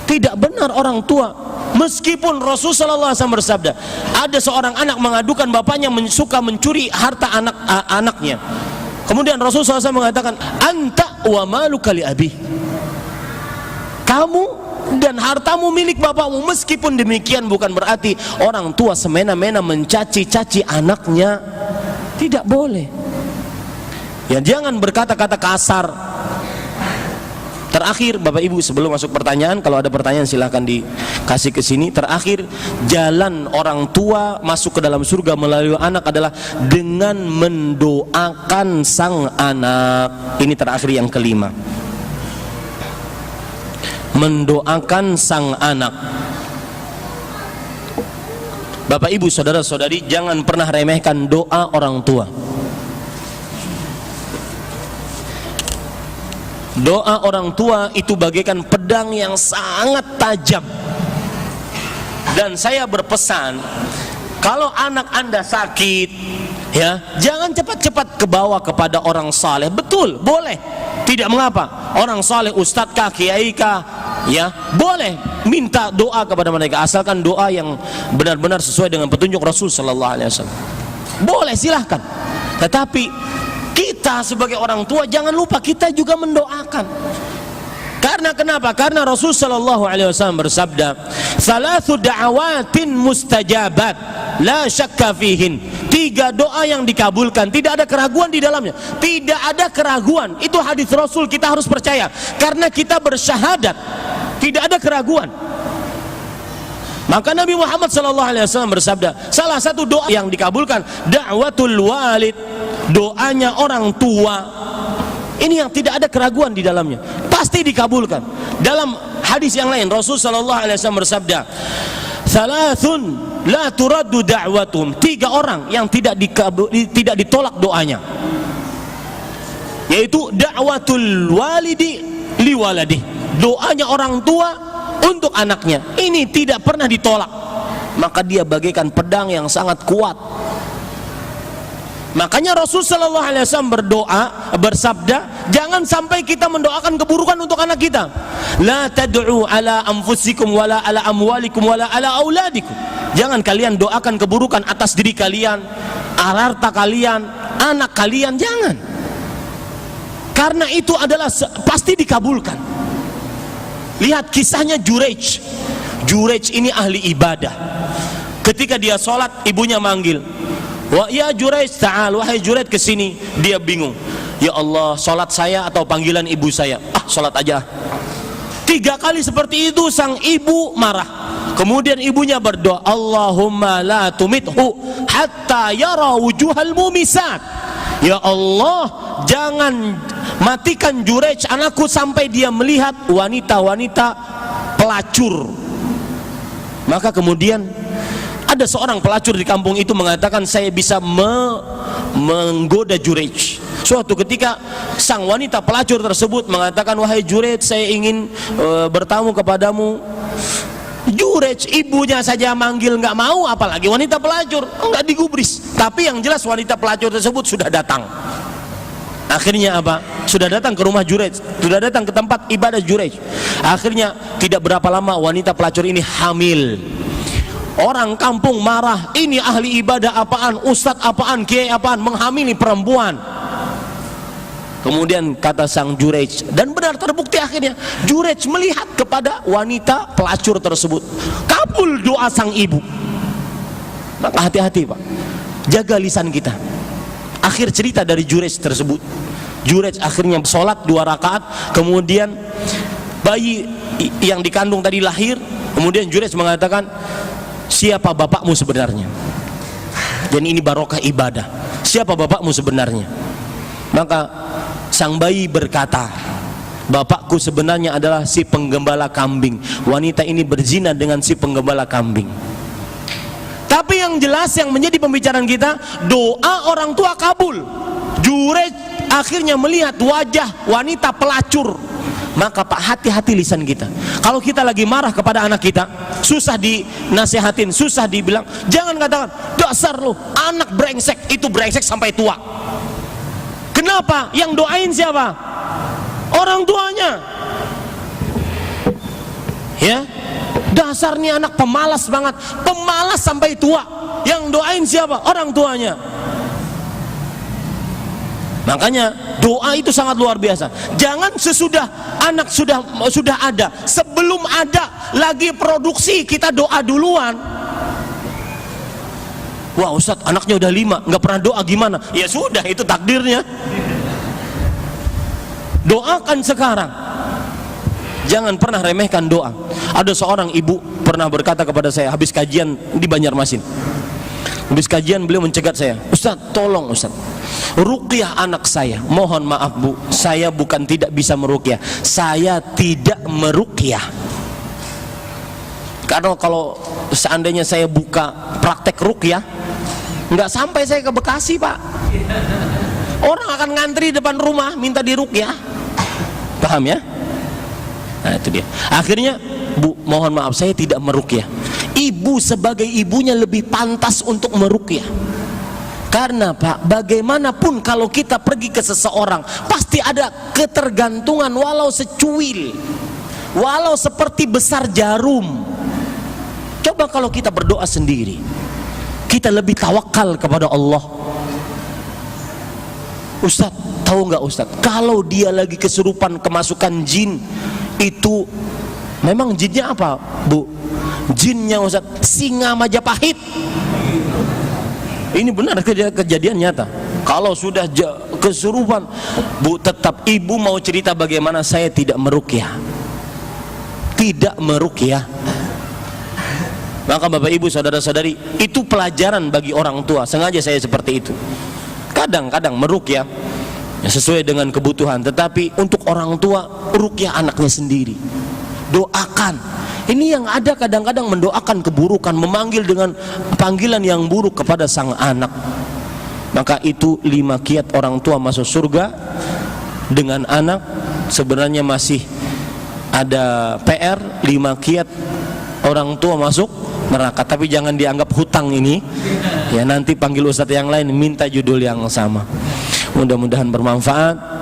Tidak benar orang tua. Meskipun Rasulullah SAW bersabda, ada seorang anak mengadukan bapaknya suka mencuri harta anaknya. Kemudian Rasulullah SAW mengatakan, "Anta wa maluka li abi." Kamu dan hartamu milik bapakmu. Meskipun demikian bukan berarti orang tua semena-mena mencaci-caci anaknya. Tidak boleh. Ya, jangan berkata-kata kasar. Terakhir Bapak Ibu, sebelum masuk pertanyaan, kalau ada pertanyaan silahkan dikasih ke sini. Terakhir, jalan orang tua masuk ke dalam surga melalui anak adalah dengan mendoakan sang anak. Ini terakhir yang kelima, mendoakan sang anak. Bapak Ibu saudara-saudari, jangan pernah remehkan doa orang tua. Doa orang tua itu bagaikan pedang yang sangat tajam. Dan saya berpesan, kalau anak Anda sakit, ya, jangan cepat-cepat kebawa kepada orang saleh. Betul, boleh, tidak mengapa. Orang saleh, ustadz kah, kiai kah, ya, boleh minta doa kepada mereka, asalkan doa yang benar-benar sesuai dengan petunjuk Rasul sallallahu alaihi wasallam. Boleh, silahkan. Tetapi kita sebagai orang tua jangan lupa kita juga mendoakan. Karena kenapa? Karena Rasul sallallahu alaihi wasallam bersabda, "Thalathu da'awatin mustajabat, la syakka fihin." 3 doa yang dikabulkan, tidak ada keraguan di dalamnya. Tidak ada keraguan. Itu hadis Rasul, kita harus percaya. Karena kita bersyahadat, tidak ada keraguan. Maka Nabi Muhammad sallallahu alaihi wasallam bersabda, salah satu doa yang dikabulkan, da'watul walid, doanya orang tua. Ini yang tidak ada keraguan di dalamnya, pasti dikabulkan. Dalam hadis yang lain Rasul sallallahu alaihi wasallam bersabda, "Thalathun la turaddu da'watum." 3 orang yang tidak ditolak doanya, yaitu da'watul walidi liwaladi, doanya orang tua untuk anaknya. Ini tidak pernah ditolak. Maka dia bagaikan pedang yang sangat kuat. Makanya Rasul sallallahu alaihi wasallam bersabda, jangan sampai kita mendoakan keburukan untuk anak kita. La tad'u ala anfusikum wala ala amwalikum wala ala auladikum. Jangan kalian doakan keburukan atas diri kalian, harta kalian, anak kalian, jangan. Karena itu adalah pasti dikabulkan. Lihat kisahnya Jurej. Jurej ini ahli ibadah. Ketika dia sholat, ibunya manggil, "Wa ya Jurej, ta'al, wahai Jurej, kesini." Dia bingung, ya Allah, sholat saya atau panggilan ibu saya? Sholat aja. 3 kali seperti itu, sang ibu marah. Kemudian ibunya berdoa, Allahumma la tumithu hatta yara wujuhal mumisat. Ya Allah, jangan matikan Jurej anakku sampai dia melihat wanita-wanita pelacur. Maka kemudian ada seorang pelacur di kampung itu mengatakan, saya bisa menggoda Jurej. Suatu ketika sang wanita pelacur tersebut mengatakan, wahai Jurej, saya ingin bertamu kepadamu. Jurej, ibunya saja manggil nggak mau, apalagi wanita pelacur, nggak digubris. Tapi yang jelas wanita pelacur tersebut sudah datang. Akhirnya apa? Sudah datang ke rumah Jurej, sudah datang ke tempat ibadah Jurej. Akhirnya tidak berapa lama wanita pelacur ini hamil. Orang kampung marah, ini ahli ibadah apaan, ustadz apaan, kiai apaan, menghamili perempuan. Kemudian kata sang Jurej, dan benar terbukti akhirnya, Jurej melihat kepada wanita pelacur tersebut. Kabul doa sang ibu. Maka hati-hati Pak, jaga lisan kita. Akhir cerita dari Jurej tersebut, Jurej akhirnya sholat 2 rakaat, kemudian bayi yang dikandung tadi lahir. Kemudian Jurej mengatakan, siapa bapakmu sebenarnya? Dan ini barokah ibadah. Siapa bapakmu sebenarnya? Maka sang bayi berkata, bapakku sebenarnya adalah si penggembala kambing. Wanita ini berzina dengan si penggembala kambing. Tapi yang jelas yang menjadi pembicaraan kita, doa orang tua kabul. Jurej akhirnya melihat wajah wanita pelacur. Maka Pak, hati-hati lisan kita. Kalau kita lagi marah kepada anak kita, susah dinasihatin, susah dibilang, jangan katakan, dasar lu anak brengsek, itu brengsek sampai tua. Kenapa? Yang doain siapa? Orang tuanya. Ya, dasarnya anak pemalas banget, pemalas sampai tua. Yang doain siapa? Orang tuanya. Makanya doa itu sangat luar biasa. Jangan sesudah anak sudah ada, sebelum ada lagi produksi kita doa duluan. Wah Ustadz, anaknya udah 5, nggak pernah doa, gimana? Ya sudah, itu takdirnya. Doakan sekarang. Jangan pernah remehkan doa. Ada seorang ibu pernah berkata kepada saya habis kajian di Banjarmasin. Habis kajian beliau mencegat saya, Ustadz, tolong Ustadz, ruqyah anak saya. Mohon maaf Bu, saya bukan tidak bisa meruqyah, saya tidak meruqyah. Karena kalau seandainya saya buka praktek ruqyah, nggak sampai saya ke Bekasi, Pak. Orang akan ngantri depan rumah minta diruqyah. Paham ya? Nah, itu dia. Akhirnya, Bu, mohon maaf saya tidak meruqyah. Ibu sebagai ibunya lebih pantas untuk meruqyah. Karena Pak, bagaimanapun kalau kita pergi ke seseorang, pasti ada ketergantungan walau secuil, walau seperti besar jarum. Coba kalau kita berdoa sendiri, kita lebih tawakal kepada Allah. Ustaz, tahu nggak Ustaz, kalau dia lagi kesurupan kemasukan jin, itu memang jinnya apa, Bu? Jinnya Ustaz, singa Majapahit. Ini benar kejadian nyata. Kalau sudah kesurupan, Bu, tetap ibu mau cerita bagaimana saya tidak meruqyah. Tidak meruqyah. Maka Bapak Ibu, saudara-saudari, itu pelajaran bagi orang tua. Sengaja saya seperti itu. Kadang-kadang meruqyah ya, sesuai dengan kebutuhan, tetapi untuk orang tua ruqyah anaknya sendiri. Doakan. Ini yang ada kadang-kadang mendoakan keburukan, memanggil dengan panggilan yang buruk kepada sang anak. Maka itu 5 kiat orang tua masuk surga dengan anak. Sebenarnya masih ada PR 5 kiat orang tua masuk neraka, tapi jangan dianggap hutang ini ya, nanti panggil ustadz yang lain minta judul yang sama. Mudah-mudahan bermanfaat.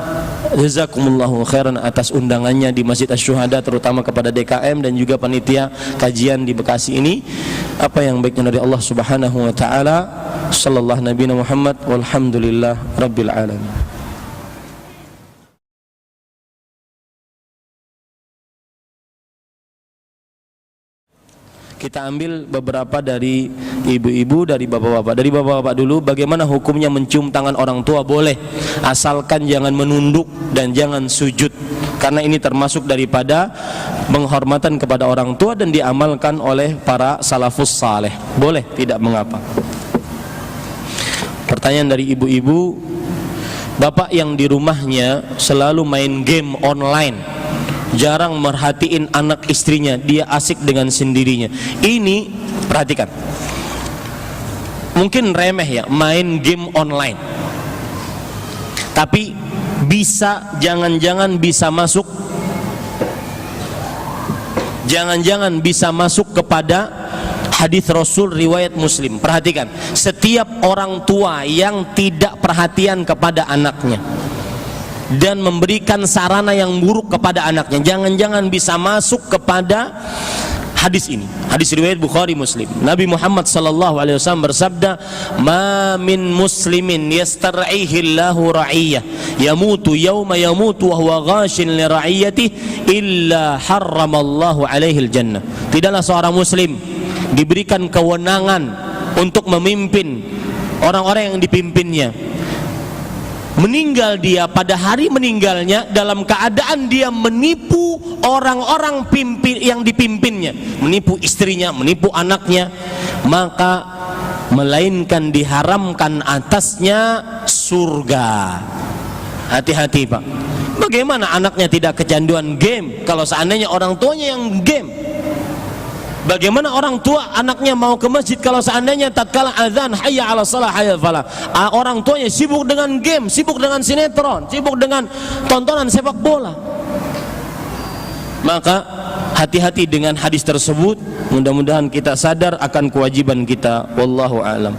Jazakumullahu khairan atas undangannya di Masjid Asy-Syuhada, terutama kepada DKM dan juga panitia kajian di Bekasi ini. Apa yang baiknya dari Allah Subhanahu wa taala. Sallallahu Nabi Muhammad walhamdulillah rabbil alamin. Kita ambil beberapa dari ibu-ibu, dari bapak-bapak. Dari bapak-bapak dulu, bagaimana hukumnya mencium tangan orang tua? Boleh, asalkan jangan menunduk dan jangan sujud, karena ini termasuk daripada penghormatan kepada orang tua dan diamalkan oleh para salafus saleh. Boleh, tidak mengapa. Pertanyaan dari ibu-ibu, bapak yang di rumahnya selalu main game online, jarang merhatiin anak istrinya, dia asik dengan sendirinya. Ini perhatikan, mungkin remeh ya main game online, tapi bisa jangan-jangan bisa masuk, jangan-jangan bisa masuk kepada hadis Rasul riwayat Muslim. Perhatikan, setiap orang tua yang tidak perhatian kepada anaknya dan memberikan sarana yang buruk kepada anaknya, jangan-jangan bisa masuk kepada hadis ini. Hadis riwayat Bukhari Muslim. Nabi Muhammad sallallahu alaihi wasallam bersabda, "Ma min muslimin yastar'ihi Allahu ra'iyyah, yamutu yawma yamutu wa huwa ghashin li ra'iyyatihi illa harramallahu alaihi al-jannah." Tidaklah seorang muslim diberikan kewenangan untuk memimpin orang-orang yang dipimpinnya, meninggal dia pada hari meninggalnya dalam keadaan dia menipu orang-orang yang dipimpinnya, menipu istrinya, menipu anaknya, maka melainkan diharamkan atasnya surga. Hati-hati Pak. Bagaimana anaknya tidak kecanduan game kalau seandainya orang tuanya yang game? Bagaimana orang tua anaknya mau ke masjid kalau seandainya tatkala azan hayya 'ala shalah hayya 'ala falah, orang tuanya sibuk dengan game, sibuk dengan sinetron, sibuk dengan tontonan sepak bola? Maka hati-hati dengan hadis tersebut. Mudah-mudahan kita sadar akan kewajiban kita. Wallahu a'lam.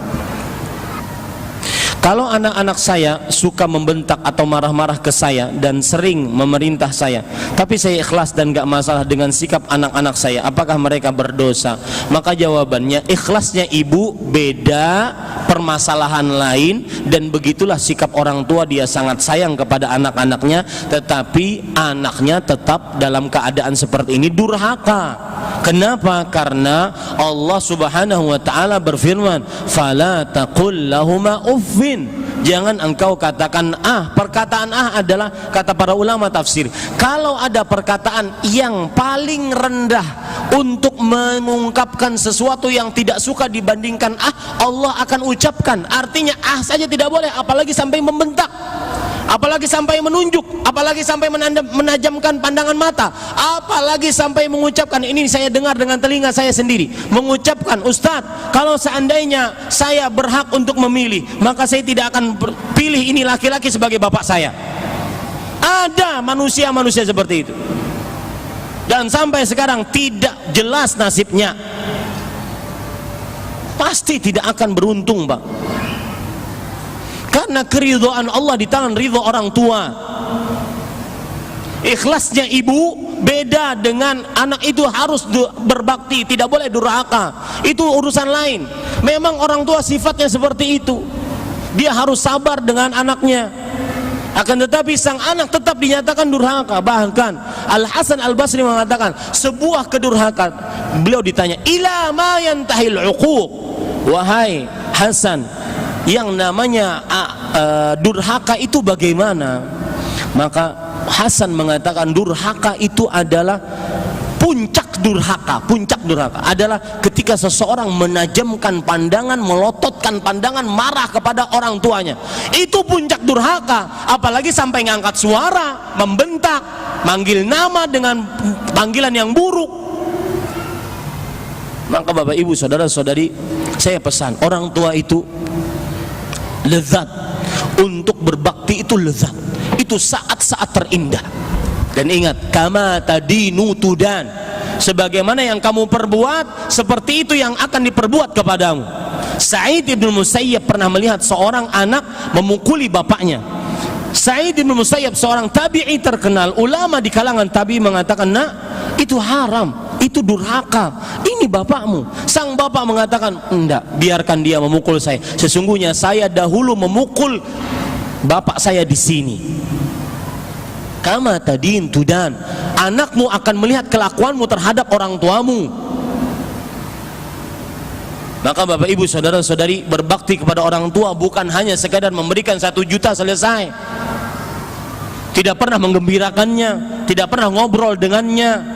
Kalau anak-anak saya suka membentak atau marah-marah ke saya dan sering memerintah saya, tapi saya ikhlas dan gak masalah dengan sikap anak-anak saya, apakah mereka berdosa? Maka jawabannya, ikhlasnya ibu beda, permasalahan lain, dan begitulah sikap orang tua. Dia sangat sayang kepada anak-anaknya, tetapi anaknya tetap dalam keadaan seperti ini durhaka. Kenapa? Karena Allah Subhanahu wa ta'ala berfirman, "Fala taqul lahuma uffin." Jangan engkau katakan ah. Perkataan ah adalah, kata para ulama tafsir, kalau ada perkataan yang paling rendah untuk mengungkapkan sesuatu yang tidak suka dibandingkan ah, Allah akan ucapkan. Artinya ah saja tidak boleh, apalagi sampai membentak. apalagi sampai menunjuk, apalagi sampai menajamkan pandangan mata, apalagi sampai mengucapkan, ini saya dengar dengan telinga saya sendiri, mengucapkan, Ustadz, kalau seandainya saya berhak untuk memilih, maka saya tidak akan pilih ini laki-laki sebagai bapak saya. Ada manusia-manusia seperti itu, dan sampai sekarang tidak jelas nasibnya. Pasti tidak akan beruntung, Pak, karena keridhaan Allah di tangan ridho orang tua. Ikhlasnya ibu beda dengan anak itu harus berbakti, tidak boleh durhaka, itu urusan lain. Memang orang tua sifatnya seperti itu, dia harus sabar dengan anaknya. Akan tetapi sang anak tetap dinyatakan durhaka. Bahkan Al-Hasan Al-Basri mengatakan sebuah kedurhakaan, beliau ditanya, ila ma yantahil uquq, wahai Hasan, yang namanya durhaka itu bagaimana? Maka Hasan mengatakan durhaka itu adalah puncak durhaka. Puncak durhaka adalah ketika seseorang menajamkan pandangan, melototkan pandangan, marah kepada orang tuanya. Itu puncak durhaka. Apalagi sampai ngangkat suara, membentak, manggil nama dengan panggilan yang buruk. Maka Bapak Ibu, saudara-saudari, saya pesan, orang tua itu lezat, untuk berbakti itu lezat, itu saat-saat terindah. Dan ingat, kama tadinu tudan, sebagaimana yang kamu perbuat, seperti itu yang akan diperbuat kepadamu. Sa'id ibn Musayyab pernah melihat seorang anak memukuli bapaknya. Sa'id ibn Musayyab seorang tabi'i terkenal, ulama di kalangan tabi'i, mengatakan, nak, itu haram, itu durhaka, ini bapakmu. Sang bapak mengatakan, enggak, biarkan dia memukul saya, sesungguhnya saya dahulu memukul bapak saya di sini. Kama tadin tudan, anakmu akan melihat kelakuanmu terhadap orang tuamu. Maka Bapak Ibu, saudara-saudari, berbakti kepada orang tua bukan hanya sekadar memberikan 1 juta selesai, tidak pernah menggembirakannya, tidak pernah ngobrol dengannya,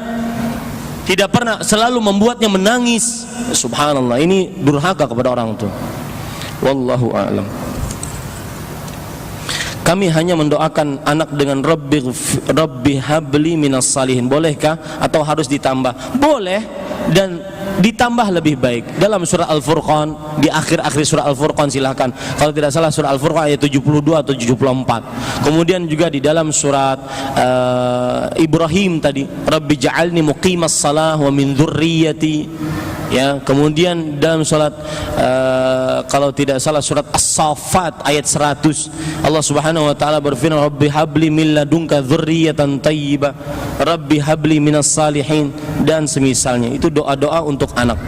tidak pernah selalu membuatnya menangis. Subhanallah, ini durhaka kepada orang tua. Wallahu a'lam. Kami hanya mendoakan anak dengan Rabbi habli minas salihin. Bolehkah atau harus ditambah? Boleh, dan ditambah lebih baik. Dalam surah Al-Furqan, di akhir-akhir surah Al-Furqan, silahkan, kalau tidak salah surah Al-Furqan ayat 72 atau 74. Kemudian juga di dalam surat Ibrahim tadi, Rabbi ja'alni muqimas salah wa min dzurriyyati. Ya, kemudian dalam salat kalau tidak salah surat As-Saffat ayat 100, Allah Subhanahu wa taala berfirman, Rabbi habli min ladunka dzurriyyatan thayyibah, Rabbi habli minas salihin, dan semisalnya. Itu doa-doa untuk anak.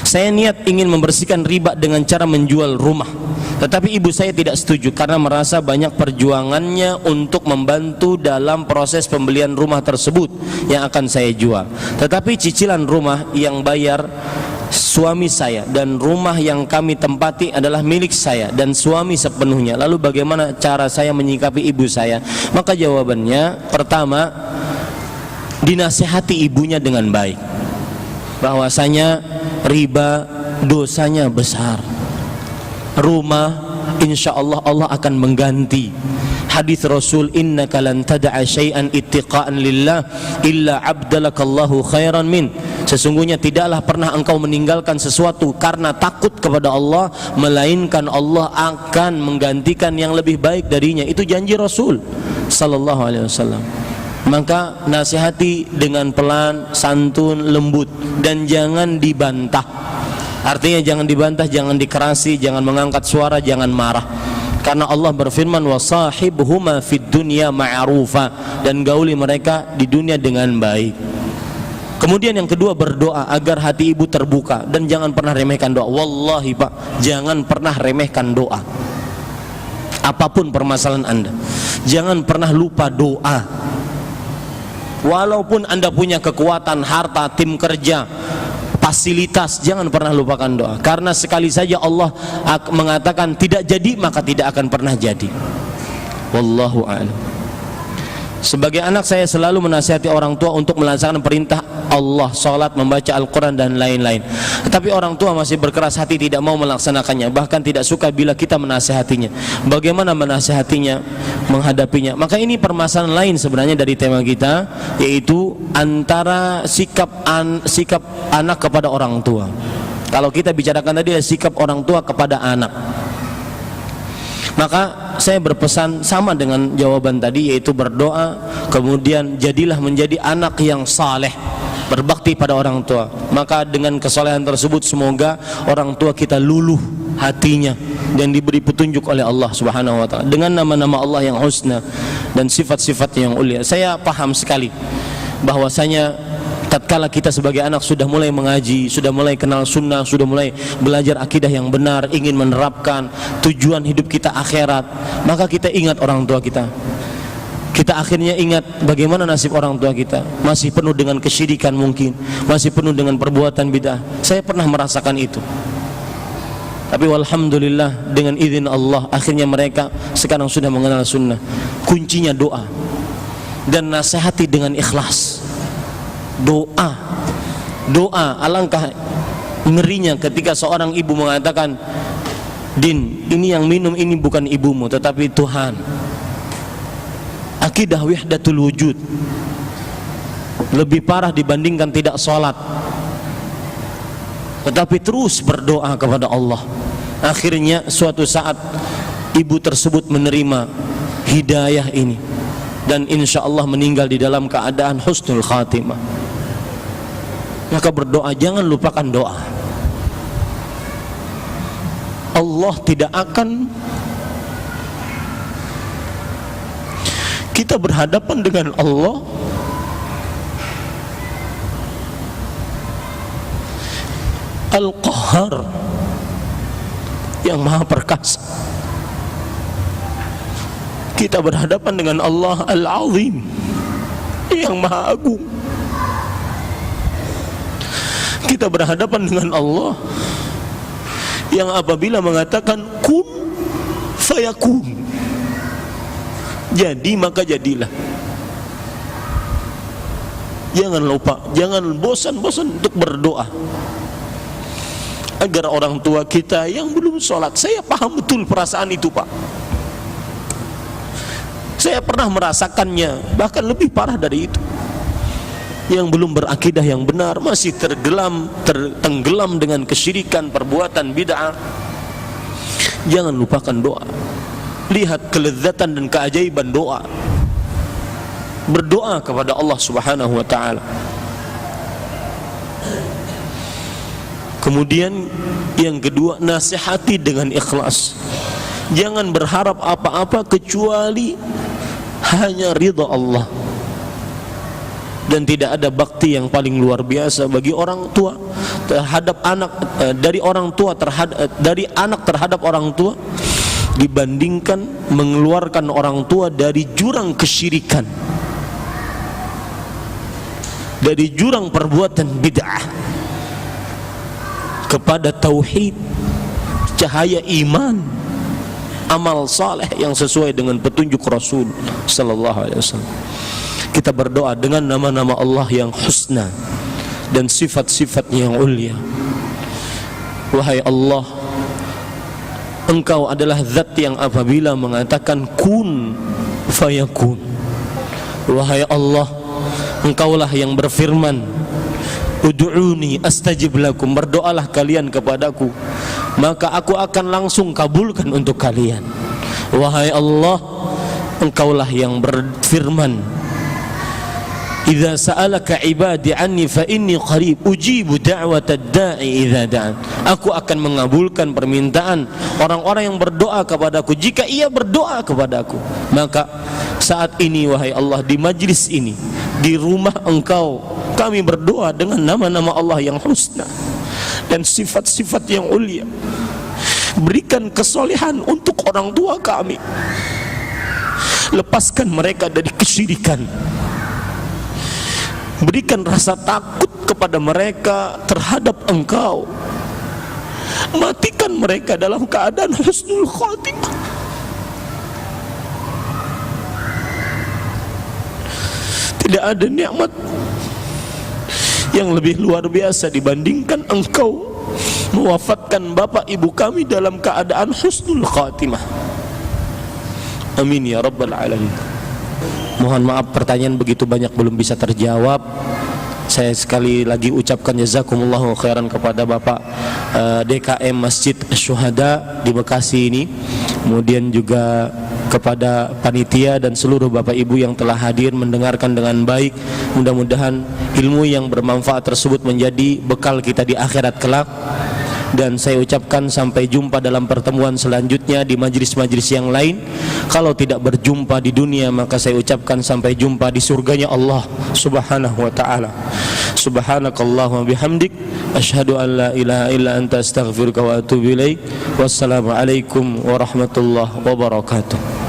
Saya niat ingin membersihkan riba dengan cara menjual rumah, tetapi ibu saya tidak setuju karena merasa banyak perjuangannya untuk membantu dalam proses pembelian rumah tersebut yang akan saya jual. Tetapi cicilan rumah yang bayar suami saya dan rumah yang kami tempati adalah milik saya dan suami sepenuhnya. Lalu bagaimana cara saya menyikapi ibu saya? Maka jawabannya, pertama, dinasihati ibunya dengan baik, bahwasanya riba dosanya besar. Rumah insya Allah Allah akan mengganti. Hadis Rasul, innaka lan tad'a syai'an ittiqa'an lillah illa abdalakallahu khairan min. Sesungguhnya tidaklah pernah engkau meninggalkan sesuatu karena takut kepada Allah, melainkan Allah akan menggantikan yang lebih baik darinya. Itu janji Rasul sallallahu alaihi wasallam. Maka nasihati dengan pelan, santun, lembut, dan jangan dibantah. Artinya jangan dibantah, jangan dikerasi, jangan mengangkat suara, jangan marah. Karena Allah berfirman, wasahibhuma fid dunya ma'rufa, dan gauli mereka di dunia dengan baik. Kemudian yang kedua, berdoa agar hati ibu terbuka, dan jangan pernah remehkan doa. Wallahi Pak, jangan pernah remehkan doa. Apapun permasalahan Anda, jangan pernah lupa doa. Walaupun Anda punya kekuatan, harta, tim kerja, fasilitas, jangan pernah lupakan doa. Karena sekali saja Allah mengatakan tidak jadi, maka tidak akan pernah jadi. Wallahu a'lam. Sebagai anak, saya selalu menasihati orang tua untuk melaksanakan perintah Allah, salat, membaca Al-Quran dan lain-lain. Tetapi orang tua masih berkeras hati, tidak mau melaksanakannya, bahkan tidak suka bila kita menasihatinya. Bagaimana menasihatinya, menghadapinya? Maka ini permasalahan lain sebenarnya dari tema kita, yaitu antara sikap anak kepada orang tua. Kalau kita bicarakan tadi sikap orang tua kepada anak, maka saya berpesan sama dengan jawaban tadi, yaitu berdoa, kemudian jadilah menjadi anak yang saleh, berbakti pada orang tua. Maka dengan kesolehan tersebut semoga orang tua kita luluh hatinya dan diberi petunjuk oleh Allah Subhanahu wa taala dengan nama-nama Allah yang husna dan sifat-sifatnya yang ulia. Saya paham sekali bahwasanya tatkala kita sebagai anak sudah mulai mengaji, sudah mulai kenal sunnah, sudah mulai belajar akidah yang benar, ingin menerapkan tujuan hidup kita akhirat, maka kita ingat orang tua kita. Kita akhirnya ingat bagaimana nasib orang tua kita, masih penuh dengan kesyirikan mungkin, masih penuh dengan perbuatan bid'ah. Saya pernah merasakan itu. Tapi walhamdulillah dengan izin Allah akhirnya mereka sekarang sudah mengenal sunnah. Kuncinya doa dan nasihati dengan ikhlas. Doa, alangkah ngerinya ketika seorang ibu mengatakan, Din, ini yang minum ini bukan ibumu tetapi Tuhan. Akidah wahdatul wujud lebih parah dibandingkan tidak sholat, tetapi terus berdoa kepada Allah. Akhirnya suatu saat ibu tersebut menerima hidayah ini dan insya Allah meninggal di dalam keadaan husnul khatimah. Maka berdoa, jangan lupakan doa. Allah tidak akan, kita berhadapan dengan Allah Al-Qahhar yang maha perkasa. Kita berhadapan dengan Allah Al-Azim yang maha agung. Kita berhadapan dengan Allah yang apabila mengatakan kun fayakun, jadi maka jadilah. Jangan lupa, jangan bosan-bosan untuk berdoa agar orang tua kita yang belum sholat. Saya paham betul perasaan itu, Pak. Saya pernah merasakannya, bahkan lebih parah dari itu. Yang belum berakidah yang benar, masih tertenggelam dengan kesyirikan, perbuatan bid'ah. Jangan lupakan doa. Lihat kelezatan dan keajaiban doa. Berdoa kepada Allah Subhanahu wa taala. Kemudian yang kedua, nasihati dengan ikhlas. Jangan berharap apa-apa kecuali hanya ridha Allah. Dan tidak ada bakti yang paling luar biasa bagi orang tua terhadap anak, dari orang tua terhadap, dari anak terhadap orang tua, dibandingkan mengeluarkan orang tua dari jurang kesyirikan, dari jurang perbuatan bid'ah kepada tauhid, cahaya iman, amal saleh yang sesuai dengan petunjuk Rasul sallallahu alaihi wasallam. Kita berdoa dengan nama-nama Allah yang husna dan sifat-sifatnya yang ulia. Wahai Allah, Engkau adalah zat yang apabila mengatakan kun fayakun. Wahai Allah, Engkaulah yang berfirman, Ud'uni astajib lakum, berdoalah kalian kepadaku, maka aku akan langsung kabulkan untuk kalian. Wahai Allah, Engkaulah yang berfirman, Idza sa'alaka ibadi anni fa inni qarib ujibu da'watad da'i idza da'an. Aku akan mengabulkan permintaan orang-orang yang berdoa kepadaku jika ia berdoa kepadaku. Maka saat ini wahai Allah, di majlis ini, di rumah Engkau, kami berdoa dengan nama-nama Allah yang husna dan sifat-sifat yang ulia. Berikan kesolehan untuk orang tua kami. Lepaskan mereka dari kesyirikan. Berikan rasa takut kepada mereka terhadap Engkau. Matikan mereka dalam keadaan husnul khatimah. Tidak ada nikmat yang lebih luar biasa dibandingkan engkau mewafatkan bapak ibu kami dalam keadaan husnul khatimah. Amin ya rabbal alamin. Mohon maaf pertanyaan begitu banyak belum bisa terjawab. Saya sekali lagi ucapkan jazakumullahu khairan kepada Bapak DKM Masjid Syuhada di Bekasi ini, kemudian juga kepada panitia dan seluruh Bapak Ibu yang telah hadir mendengarkan dengan baik. Mudah-mudahan ilmu yang bermanfaat tersebut menjadi bekal kita di akhirat kelak. Dan saya ucapkan sampai jumpa dalam pertemuan selanjutnya di majlis-majlis yang lain. Kalau tidak berjumpa di dunia, maka saya ucapkan sampai jumpa di surganya Allah Subhanahu wa ta'ala. Subhanakallahumma bihamdik, asyhadu an la ilaha illa anta astaghfiruka wa atubu ilaik. Wassalamualaikum warahmatullahi wabarakatuh.